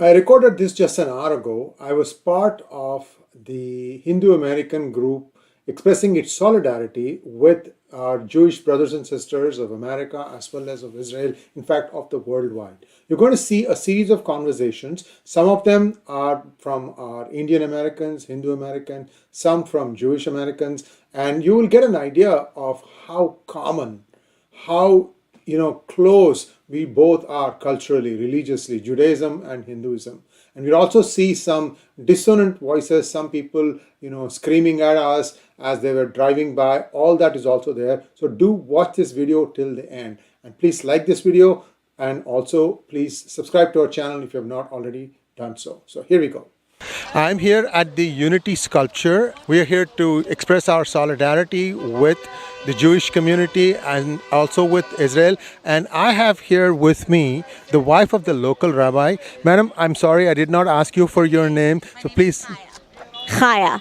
I recorded this just an hour ago. I was part of the Hindu American group expressing its solidarity with our Jewish brothers and sisters of America as well as of Israel, in fact, of the worldwide. You're going to see a series of conversations. Some of them are from our Indian Americans, Hindu American, some from Jewish Americans, and you will get an idea of how common, how close we both are culturally, religiously, Judaism and Hinduism. And we'll also see some dissonant voices, some people screaming at us as they were driving by. All that is also there. So do watch this video till the end, and please like this video, and also please subscribe to our channel if you have not already done so. So here we go. I'm here at the Unity Sculpture. We are here to express our solidarity with the Jewish community and also with Israel. And I have here with me the wife of the local rabbi. Madam, I'm sorry, I did not ask you for your name. So please. Chaya.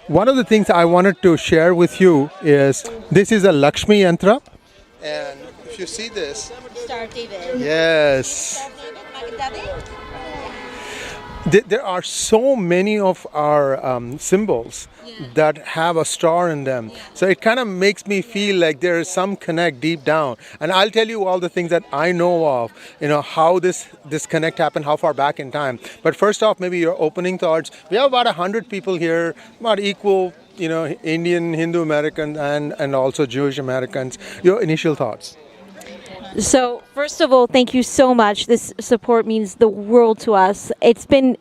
One of the things I wanted to share with you is this is a Lakshmi Yantra. And if you see this. Star of David. Yes. There are so many of our symbols that have a star in them. So it kind of makes me feel like there is some connect deep down. And I'll tell you all the things that I know of, how this connect happened, how far back in time. But first off, maybe your opening thoughts. We have about 100 people here, about equal, Indian, Hindu American, and also Jewish Americans. Your initial thoughts. So, first of all, thank you so much. This support means the world to us. It's kind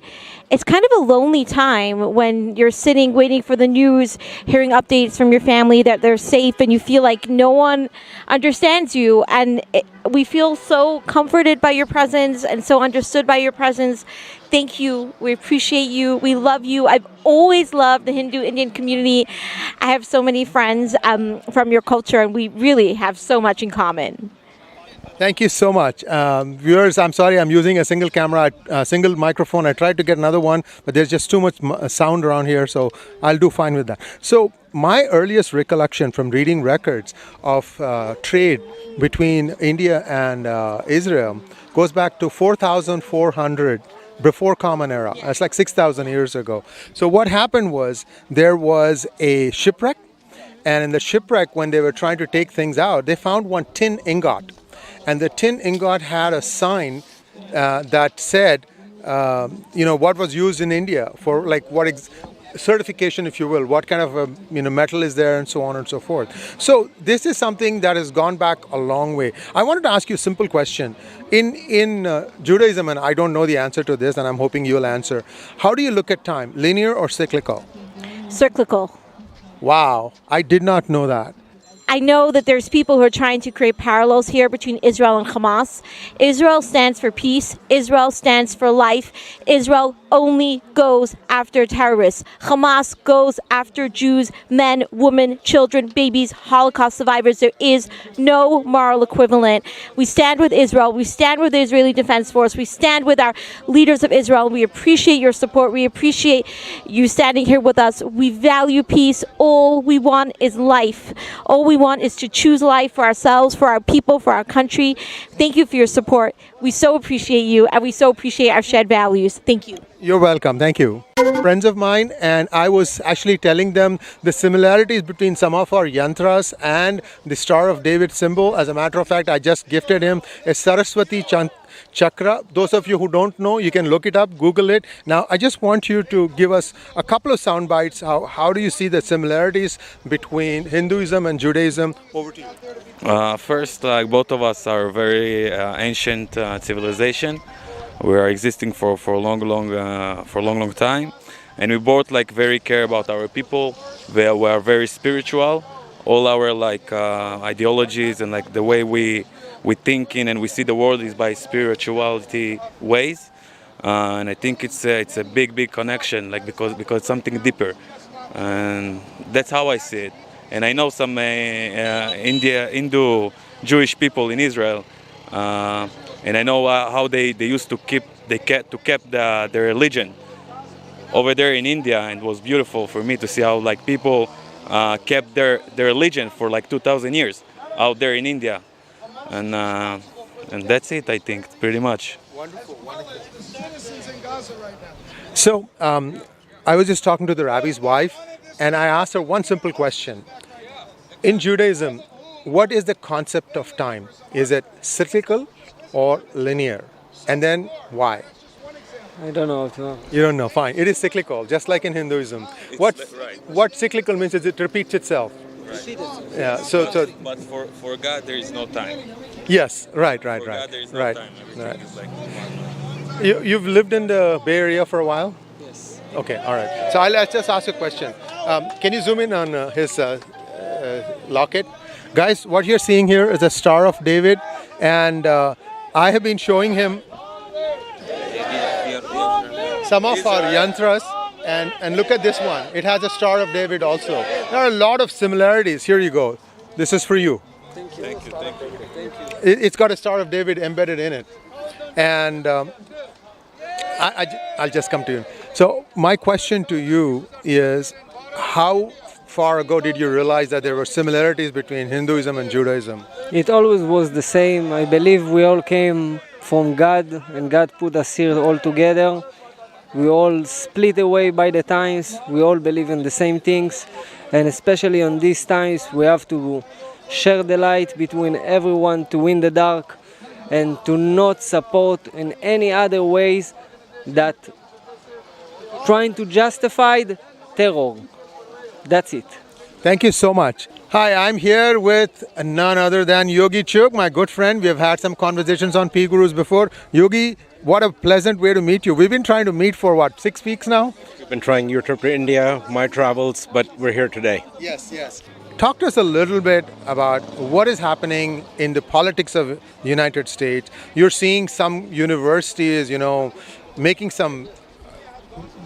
of a lonely time when you're sitting waiting for the news, hearing updates from your family that they're safe, and you feel like no one understands you. And we feel so comforted by your presence and so understood by your presence. Thank you. We appreciate you. We love you. I've always loved the Hindu Indian community. I have so many friends from your culture, and we really have so much in common. Thank you so much. Viewers, I'm sorry I'm using a single camera, a single microphone. I tried to get another one, but there's just too much sound around here, so I'll do fine with that. So my earliest recollection from reading records of trade between India and Israel goes back to 4,400 before Common Era. That's like 6,000 years ago. So what happened was there was a shipwreck, and in the shipwreck, when they were trying to take things out, they found one tin ingot. And the tin ingot had a sign that said, what was used in India for, like, certification, if you will, what kind of metal is there, and so on and so forth. So this is something that has gone back a long way. I wanted to ask you a simple question. In Judaism, and I don't know the answer to this, and I'm hoping you'll answer. How do you look at time, linear or cyclical? Cyclical. Wow, I did not know that. I know that there's people who are trying to create parallels here between Israel and Hamas. Israel stands for peace. Israel stands for life. Israel only goes after terrorists. Hamas goes after Jews, men, women, children, babies, Holocaust survivors. There is no moral equivalent. We stand with Israel. We stand with the Israeli Defense Force. We stand with our leaders of Israel. We appreciate your support. We appreciate you standing here with us. We value peace. All we want is life. All we want is to choose life for ourselves, for our people, for our country. Thank you for your support. We so appreciate you, and we so appreciate our shared values. Thank you. You're welcome. Thank you. Friends of mine, and I was actually telling them the similarities between some of our yantras and the Star of David symbol. As a matter of fact, I just gifted him a Saraswati Chakra. Those of you who don't know, you can look it up, Google it. Now, I just want you to give us a couple of sound bites. How do you see the similarities between Hinduism and Judaism? Over to you. First, both of us are very ancient civilization. We are existing for a long time, and we both very care about our people. We are very spiritual. All our ideologies and the way we think in and we see the world is by spirituality ways, and I think it's a big connection, because something deeper, and that's how I see it. And I know some Hindu Jewish people in Israel. And I know how they used to keep their religion over there in India, and it was beautiful for me to see how people kept their religion for 2,000 years out there in India, and that's it. I think pretty much. Wonderful, wonderful. Citizens in Gaza right now. So, I was just talking to the rabbi's wife, and I asked her one simple question. In Judaism, what is the concept of time? Is it cyclical or linear? And then why? I don't know. You don't know. Fine. It is cyclical, just like in Hinduism. What cyclical means is it repeats itself. Right. Yeah. But for God, there is no time. Yes. Right. For God, there is no Right. time. Everything Right. is like You've lived in the Bay Area for a while. Yes. Okay. All right. So I'll just ask you a question. Can you zoom in on his locket? Guys, what you're seeing here is a Star of David, and I have been showing him some of our yantras, and look at this one. It has a Star of David also. There are a lot of similarities. Here you go. This is for you. Thank you. Thank you. It's got a Star of David embedded in it. And I'll just come to you. So my question to you is, how far ago did you realize that there were similarities between Hinduism and Judaism? It always was the same. I believe we all came from God, and God put us here all together. We all split away by the times. We all believe in the same things, and especially on these times, we have to share the light between everyone to win the dark, and to not support in any other ways that trying to justify terror. That's it. Thank you so much. Hi, I'm here with none other than Yogi Chuk, my good friend. We have had some conversations on P Gurus before. Yogi, what a pleasant way to meet you. We've been trying to meet for 6 weeks now? We've been trying your trip to India, my travels, but we're here today. Yes. Talk to us a little bit about what is happening in the politics of the United States. You're seeing some universities, making some,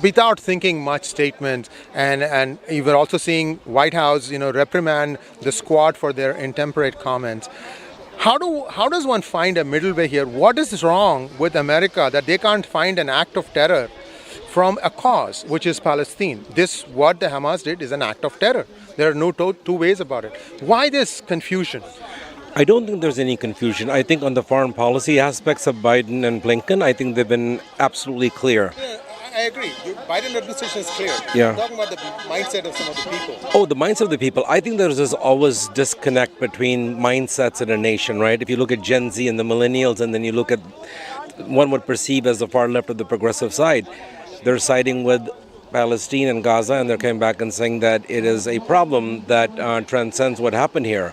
without thinking much, statements, and you were also seeing White House, reprimand the squad for their intemperate comments. How does one find a middle way here? What is wrong with America that they can't find an act of terror from a cause, which is Palestine? What the Hamas did is an act of terror. There are no two ways about it. Why this confusion? I don't think there's any confusion. I think on the foreign policy aspects of Biden and Blinken, I think they've been absolutely clear. Yeah, I agree. Biden administration is clear. Yeah. I'm talking about the mindset of some of the people. Oh, the mindset of the people. I think there's this always disconnect between mindsets in a nation, right? If you look at Gen Z and the millennials, and then you look at one would perceive as the far left of the progressive side, they're siding with Palestine and Gaza, and they're coming back and saying that it is a problem that transcends what happened here.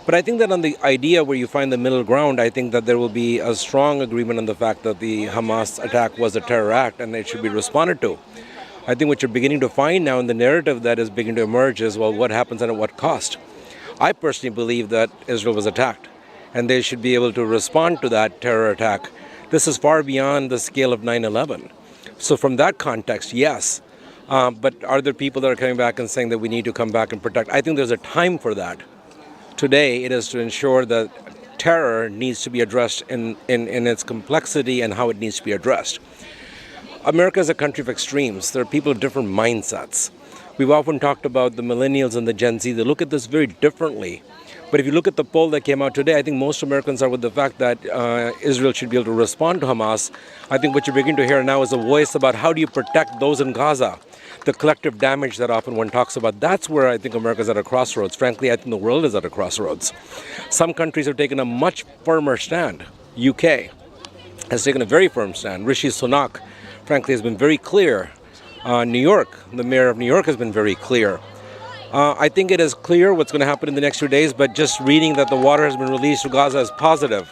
But I think that on the idea where you find the middle ground, I think that there will be a strong agreement on the fact that the Hamas attack was a terror act and it should be responded to. I think what you're beginning to find now in the narrative that is beginning to emerge is, well, what happens and at what cost? I personally believe that Israel was attacked, and they should be able to respond to that terror attack. This is far beyond the scale of 9/11. So from that context, yes. But are there people that are coming back and saying that we need to come back and protect? I think there's a time for that. Today, it is to ensure that terror needs to be addressed in its complexity and how it needs to be addressed. America is a country of extremes. There are people of different mindsets. We've often talked about the millennials and the Gen Z. They look at this very differently. But if you look at the poll that came out today, I think most Americans are with the fact that Israel should be able to respond to Hamas. I think what you're beginning to hear now is a voice about how do you protect those in Gaza, the collective damage that often one talks about. That's where I think America's at a crossroads. Frankly, I think the world is at a crossroads. Some countries have taken a much firmer stand. UK has taken a very firm stand. Rishi Sunak, frankly, has been very clear. New York, the mayor of New York has been very clear. I think it is clear what's going to happen in the next few days, but just reading that the water has been released to Gaza is positive.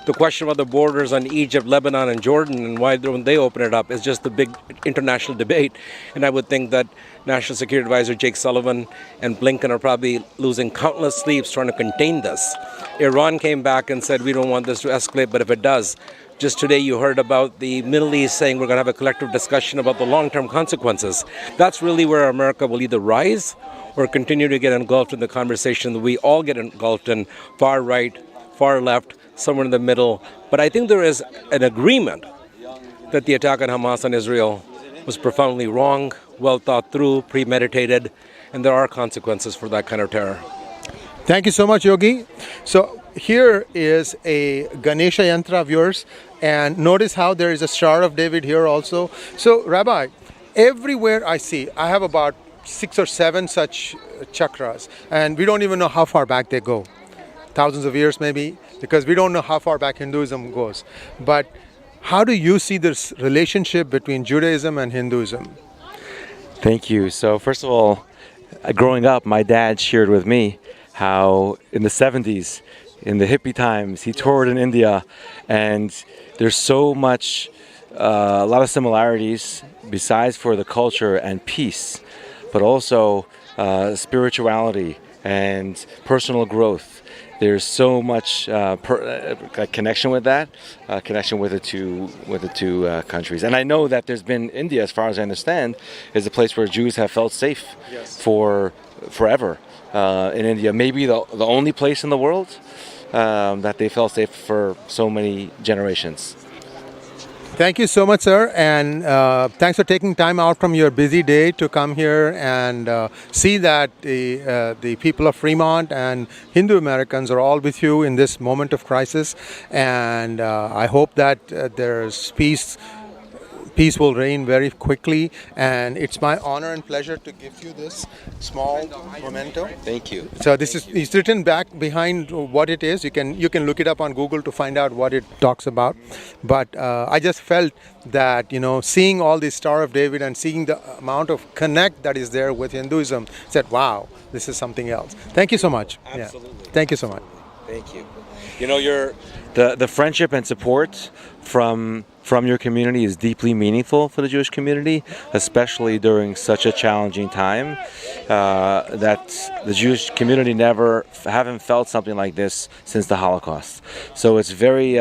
The question about the borders on Egypt, Lebanon, and Jordan, and why don't they open it up, is just the big international debate. And I would think that National Security Advisor Jake Sullivan and Blinken are probably losing countless sleeps trying to contain this. Iran came back and said, we don't want this to escalate, but if it does, just today you heard about the Middle East saying we're going to have a collective discussion about the long-term consequences. That's really where America will either rise or continue to get engulfed in the conversation that we all get engulfed in, far right, far left, somewhere in the middle. But I think there is an agreement that the attack on Hamas on Israel was profoundly wrong, well thought through, premeditated, and there are consequences for that kind of terror. Thank you so much, Yogi. So here is a Ganesha yantra of yours, and notice how there is a Star of David here also. So, Rabbi, everywhere I see, I have about 6 or 7 such chakras, and we don't even know how far back they go. Thousands of years, maybe, because we don't know how far back Hinduism goes. But how do you see this relationship between Judaism and Hinduism? Thank you. So, first of all, growing up, my dad shared with me how in the 70s, in the hippie times, he toured in India, and there's so much, a lot of similarities besides for the culture and peace, but also spirituality and personal growth. There's so much connection with that, connection with the two countries. And I know that there's been India, as far as I understand, is a place where Jews have felt safe for forever. In India, maybe the only place in the world that they felt safe for so many generations. Thank you so much, sir, and thanks for taking time out from your busy day to come here and see that the people of Fremont and Hindu Americans are all with you in this moment of crisis. And I hope that there's peace will reign very quickly, and it's my honor and pleasure to give you this small memento. Thank you. So this is it's written back behind what it is. You can look it up on Google to find out what it talks about. But I just felt that seeing all the Star of David and seeing the amount of connect that is there with Hinduism, said, wow, this is something else. Thank you so much. Absolutely. Yeah. Thank you so much. Thank you. The friendship and support from your community is deeply meaningful for the Jewish community, especially during such a challenging time. That the Jewish community haven't felt something like this since the Holocaust. So it's very,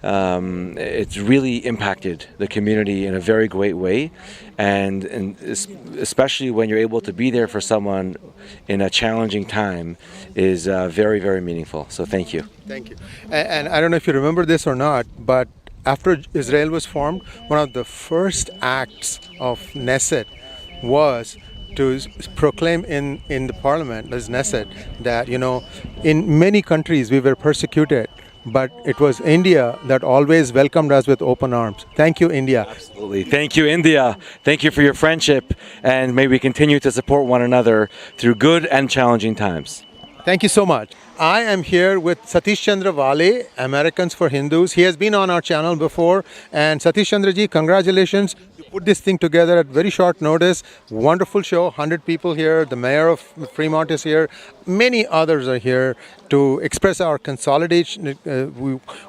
it's really impacted the community in a very great way, and especially when you're able to be there for someone in a challenging time is very, very meaningful. So thank you. Thank you. And I don't know if you remember this or not, but after Israel was formed, one of the first acts of Knesset was to proclaim in the parliament, as Knesset, that in many countries we were persecuted, but it was India that always welcomed us with open arms. Thank you, India. Absolutely. Thank you, India. Thank you for your friendship, and may we continue to support one another through good and challenging times. Thank you so much. I am here with Satish Chandra Valali, Americans for Hindus. He has been on our channel before. And Satish Chandra ji, congratulations. You put this thing together at very short notice. Wonderful show. 100 people here. The mayor of Fremont is here. Many others are here to express our consolidation,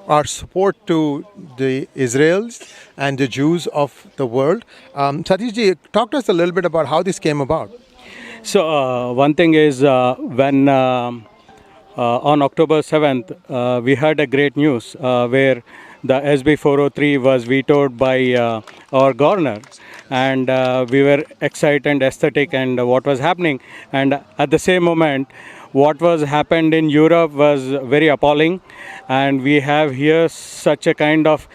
our support to the Israelis and the Jews of the world. Satish ji, talk to us a little bit about how this came about. So one thing is when on October 7th we heard a great news where the SB 403 was vetoed by our governor, and we were excited and ecstatic and what was happening, and at the same moment what was happened in Europe was very appalling, and we have here such a kind of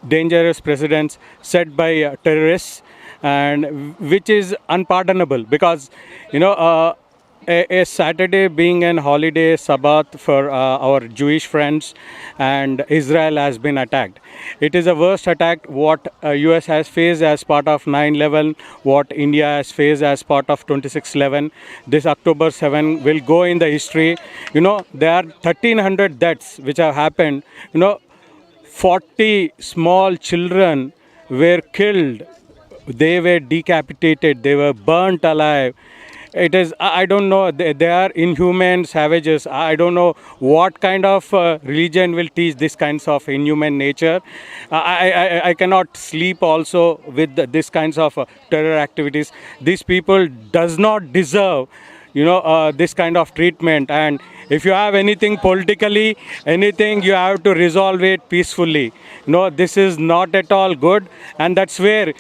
dangerous precedents set by terrorists, and which is unpardonable, because a Saturday being an holiday Sabbath for our Jewish friends, and Israel has been attacked. It is the worst attack what US has faced as part of 9/11, what India has faced as part of 26/11. This October 7 will go in the history. There are 1,300 deaths which have happened. 40 small children were killed. They were decapitated. They were burnt alive. It is, I don't know, they are inhuman savages. I don't know what kind of religion will teach this kinds of inhuman nature. I cannot sleep also with this kinds of terror activities. These people does not deserve, this kind of treatment. And if you have anything politically, anything, you have to resolve it peacefully. This is not at all good. And that's where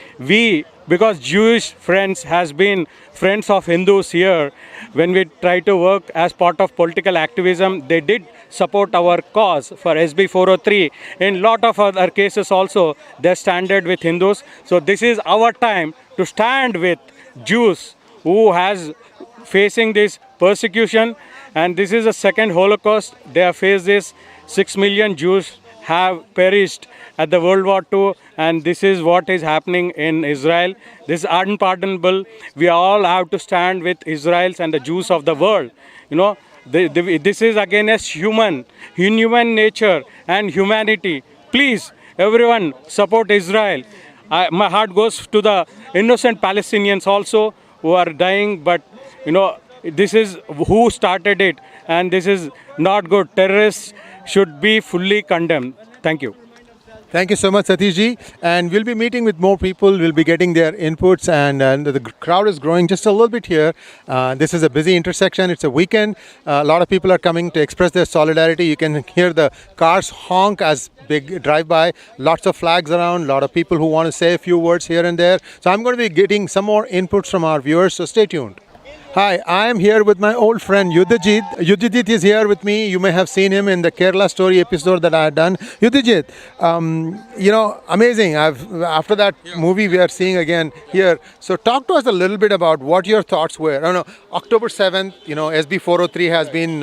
because Jewish friends has been friends of Hindus here, when we try to work as part of political activism, they did support our cause for SB 403. In lot of other cases also, they stand with Hindus. So this is our time to stand with Jews who has facing this persecution, and this is the second Holocaust they have faced. This 6 million Jews have perished at the World War II, and this is what is happening in Israel. This is unpardonable. We all have to stand with Israelis and the Jews of the world. You know, this is against human nature and humanity. Please, everyone, support Israel. My heart goes to the innocent Palestinians also who are dying, but you know, this is who started it, and this is not good. Terrorists should be fully condemned. Thank you. Thank you so much, Satish ji. And we'll be meeting with more people. We'll be getting their inputs, and the crowd is growing just a little bit here. This is a busy intersection. It's a weekend. A lot of people are coming to express their solidarity. You can hear the cars honk as they drive by. Lots of flags around. A lot of people who want to say a few words here and there. So I'm going to be getting some more inputs from our viewers. So stay tuned. Hi, I am here with my old friend Yudhajit. Yudhajit is here with me. You may have seen him in the Kerala story episode that I had done. Yudhajit, you know, amazing. After that movie we are seeing again here. So talk to us a little bit about what your thoughts were. I don't know, October 7th, you know, SB 403 has been,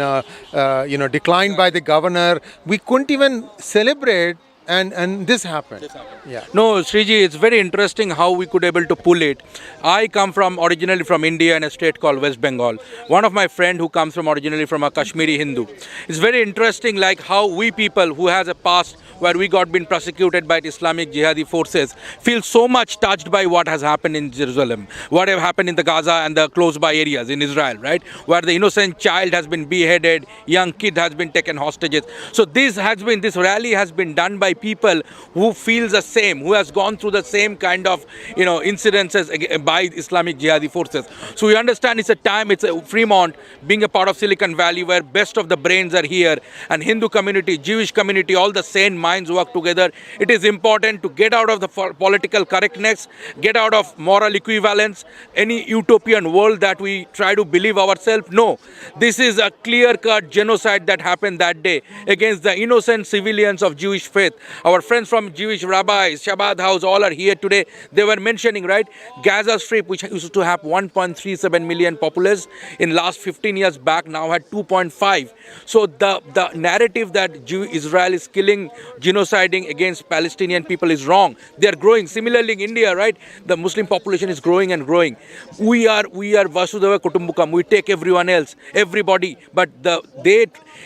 declined by the governor. We couldn't even celebrate. And this happened. Yeah. No, Sriji, it's very interesting how we could able to pull it. I come from originally from India in a state called West Bengal. One of my friend who comes from originally from a Kashmiri Hindu. It's very interesting like how we people who has a past where we got been prosecuted by Islamic jihadi forces feel so much touched by what has happened in Jerusalem, what have happened in the Gaza and the close by areas in Israel, right? Where the innocent child has been beheaded, young kid has been taken hostages. So this rally has been done by people who feel the same, who has gone through the same kind of, incidences by Islamic jihadi forces. So we understand it's a time, it's a Fremont being a part of Silicon Valley where best of the brains are here, and Hindu community, Jewish community, all the same minds work together. It is important to get out of the political correctness, get out of moral equivalence, any utopian world that we try to believe ourselves. No, this is a clear-cut genocide that happened that day against the innocent civilians of Jewish faith. Our friends from Jewish rabbis, Shabbat House, all are here today. They were mentioning, right, Gaza Strip, which used to have 1.37 million populace in last 15 years back, now had 2.5. So the narrative that Israel is killing, genociding against Palestinian people is wrong. They are growing. Similarly in India, right, the Muslim population is growing and growing. We are Vasudhaiva Kutumbakam. We take everyone else, everybody, but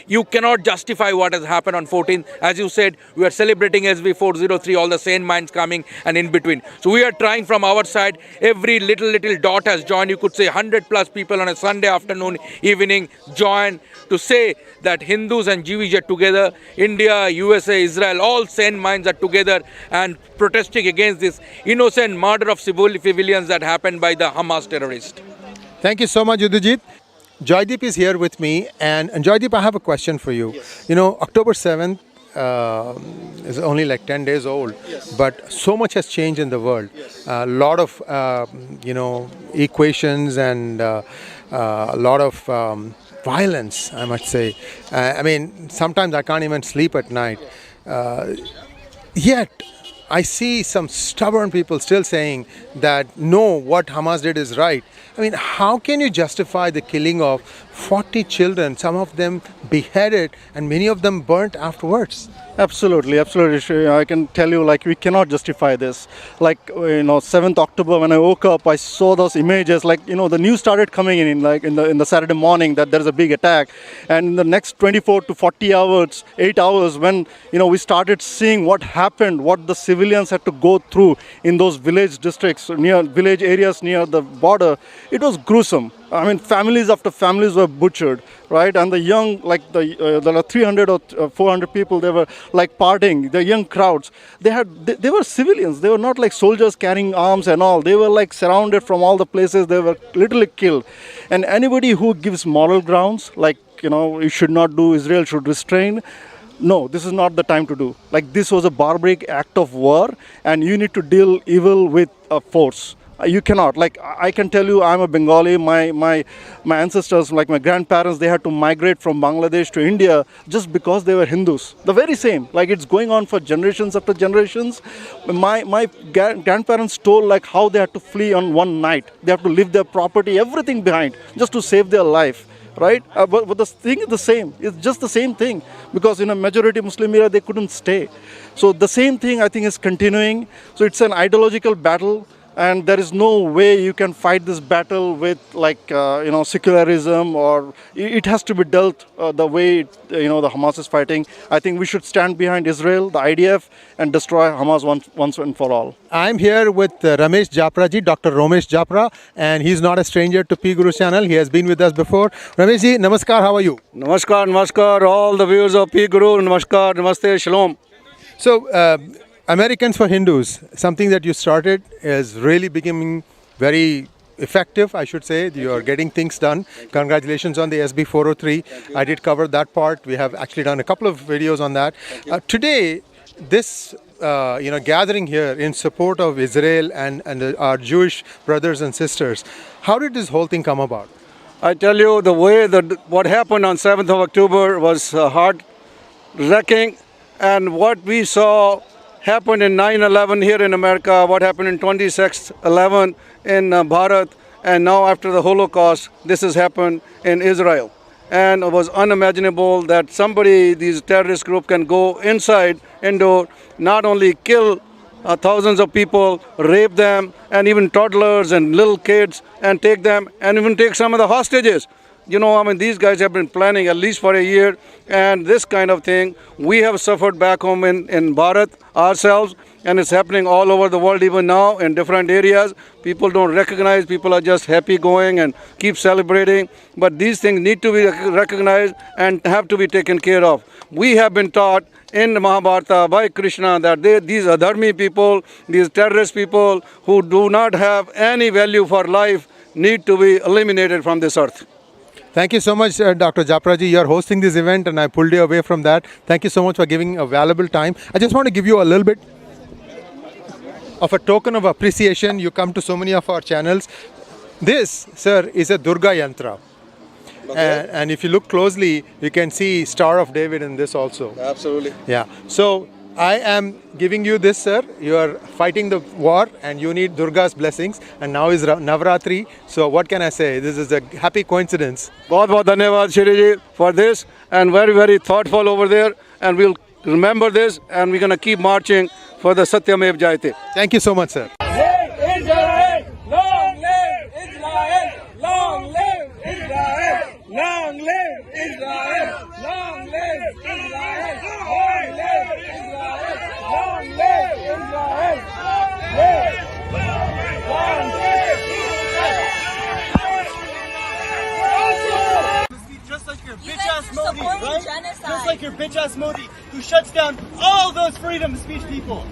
you cannot justify what has happened on 14th. As you said, we are celebrating SB 403, all the sane minds coming and in between. So we are trying from our side. Every little dot has joined. You could say 100 plus people on a Sunday afternoon, evening join to say that Hindus and Jews are together. India, USA, Israel, all sane minds are together and protesting against this innocent murder of civilians that happened by the Hamas terrorists. Thank you so much, Yudhajit. Joydeep is here with me, and Joydeep, I have a question for you. Yes. You know, October 7th is only like 10 days old, yes, but so much has changed in the world. Yes. A lot of, equations and a lot of violence, I must say. I mean, sometimes I can't even sleep at night. Yet, I see some stubborn people still saying that no, what Hamas did is right. I mean, how can you justify the killing of 40 children, some of them beheaded and many of them burnt afterwards? Absolutely. I can tell you, like, we cannot justify this. Like, 7th October, when I woke up, I saw those images. Like, the news started coming in the Saturday morning that there's a big attack. And in the next 24 to 40 hours, 8 hours, when, we started seeing what happened, what the civilians had to go through in those village districts, village areas near the border, it was gruesome. I mean, families after families were butchered, right? And the young, like the 300 or 400 people, they were like partying. The young crowds, they were civilians. They were not like soldiers carrying arms and all. They were like surrounded from all the places. They were literally killed. And anybody who gives moral grounds, like, you should not do, Israel should restrain. No, this is not the time to do. Like, this was a barbaric act of war, and you need to deal evil with force. You cannot. Like, I can tell you, I'm a Bengali. My ancestors, like my grandparents, they had to migrate from Bangladesh to India just because they were Hindus. The very same. Like, it's going on for generations after generations. My grandparents told like how they had to flee on one night. They have to leave their property, everything behind, just to save their life. right? But the thing is the same. It's just the same thing, because in a majority Muslim area they couldn't stay. So the same thing I think is continuing. So it's an ideological battle, and there is no way you can fight this battle with secularism, or it has to be dealt the way the Hamas is fighting. I think we should stand behind Israel, the IDF, and destroy Hamas once and for all. I'm here with Ramesh Japra ji, Dr. Ramesh Japra, and he's not a stranger to P Guru's channel. He has been with us before. Ramesh ji, namaskar, how are you? Namaskar, all the viewers of P Guru, namaskar, namaste, shalom. So, Americans for Hindus, something that you started is really becoming very effective, I should say. You are getting things done. Congratulations on the SB 403. I did cover that part. We have actually done a couple of videos on that. Today, this gathering here in support of Israel and our Jewish brothers and sisters, how did this whole thing come about? I tell you, the way that what happened on 7th of October was heart-wrecking, and what we saw happened in 9/11 here in America, what happened in 26/11 in Bharat, and now after the Holocaust, this has happened in Israel. And it was unimaginable that these terrorist group can go inside, indoor, not only kill thousands of people, rape them, and even toddlers and little kids, and take them, and even take some of the hostages. These guys have been planning at least for a year, and this kind of thing we have suffered back home in Bharat ourselves, and it's happening all over the world even now in different areas. People don't recognize, people are just happy going and keep celebrating, but these things need to be recognized and have to be taken care of. We have been taught in the Mahabharata by Krishna that these adharmi people, these terrorist people who do not have any value for life need to be eliminated from this earth. Thank you so much, Dr. Japra ji. You are hosting this event and I pulled you away from that. Thank you so much for giving a valuable time. I just want to give you a little bit of a token of appreciation. You come to so many of our channels. This, sir, is a Durga Yantra. Okay. And if you look closely, you can see Star of David in this also. Absolutely. Yeah. So I am giving you this, sir. You are fighting the war and you need Durga's blessings. And now is Navratri. So what can I say? This is a happy coincidence. Bahut dhanyavad Shri ji for this, and very, very thoughtful over there. And we'll remember this, and we're going to keep marching for the Satyamev Jayate. Thank you so much, sir. Israel! Long live Israel! Long live Israel! Long live Israel! Long live Israel! Long live Israel! Long live Israel! Long live Israel! Just like your bitch-ass Modi, right? Genocide. Just like your bitch-ass Modi, who shuts down all those freedom of speech people.